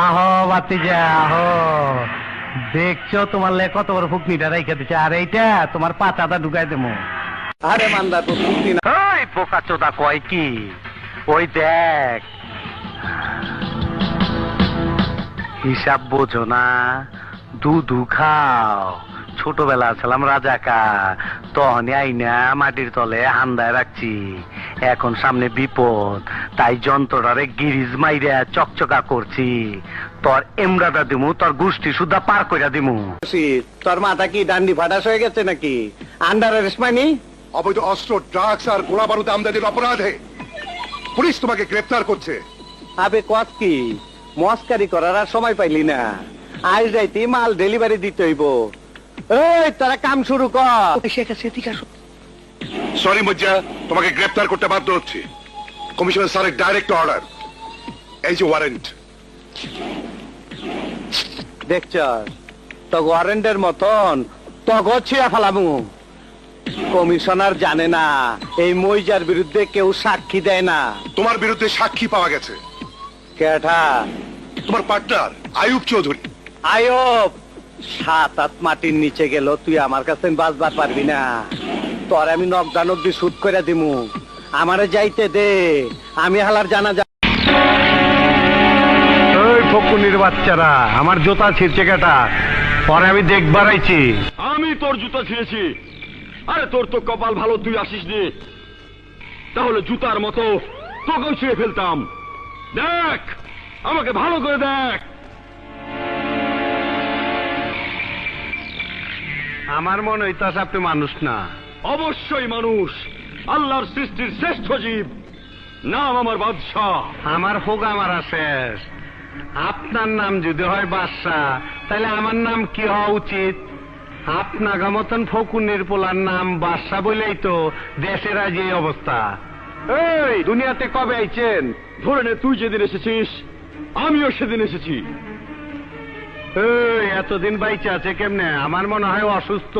আহো বাতিজা আহো, দেখছো তোমার লে কত বড় ফুকনিটা রেখে দিচ্ছে, আর এইটা তোমার পাতাটা ঢুকাই দেবো। আরে মান্দা তো ফুকনি না। ওই পোকা চোদা কয় কি, ওই দেখ হিসাব বোঝো না, দুধু খাও। ছোটবেলা ছিলাম রাজাকা, তখনই আইনা মাটির তলে হান্দায় রাখছি। এখন সামনে বিপদ, তাই যন্ত্রটারে গিরিজ মাইরা চকচকা করছি। তোর এমরাটা দিমু, তোর গোষ্ঠী সুদ্ধা পার কইরা দিমু। তোর মাথা কি ডান্ডি ফাটাস হয়ে গেছে নাকি? আন্ডার অ্যারেস্ট মানি? অবৈধ অস্ত্র, ড্রাগস আর গোলা বারুদ আমদানির অপরাধে পুলিশ তোমাকে গ্রেফতার করছে। আবে কত কি মস্কারি করার আর সময় পাইলি না। আজ রাইতে মাল ডেলিভারি দিতে হইব। এই তারা কাম শুরু কর। সরি মজ্জা, তোমাকে গ্রেফতার করতে বাধ্য হচ্ছে। কমিশনার স্যারের ডাইরেক্ট অর্ডার, এই যে ওয়ারেন্ট। দেখছ তো ওয়ারেন্টের মতন তগো ছিঁড়া ফেলামু। কমিশনার জানে না এই মইজার বিরুদ্ধে কেউ সাক্ষী দেয় না। তোমার বিরুদ্ধে সাক্ষী পাওয়া গেছে। কেঠা? তোমার পার্টনার আয়ুব চৌধুরী। আয়ব 7-8 মাটির নিচে গেল, তুই আমার কাছে বাঁচবার পারবি না। তোর আমি নকদানক শুট করে দিমু। আমারে যাইতে দে, আমি হালার জানা যা। ওই ফকুনির বাচ্চারা আমার জুতা ছিঁড়ছে কেটা, পরে আমি দেখবার আইছি। আমি তোর জুতা ছিঁড়েছি? আরে তোর তো কপাল ভালো, তুই আসিস নি, তাহলে জুতার মতো তোকেও ছিঁড়ে ফেলতাম। দেখ, আমাকে ভালো করে দেখ। আমার মনে হইতাছে আপনি মানুষ না। অবশ্যই মানুষ, আল্লাহর সৃষ্টির শ্রেষ্ঠ জীব, নাম আমার বাদশাহ। আমার হোগা মারা শেষ। আপনার নাম যদি হয় বাদশাহ, তাহলে আমার নাম কি হওয়া উচিত? আপনাগা মতন ফকুনের পোলার নাম বাদশাহ বলেই তো দেশের আজ এই অবস্থা। এই দুনিয়াতে কবে আইছেন? ধরে নে, তুই যেদিন এসেছিস আমিও সেদিন এসেছি। এই এতদিন বাইচে আছে কেমনে? আমার মনে হয় অসুস্থ।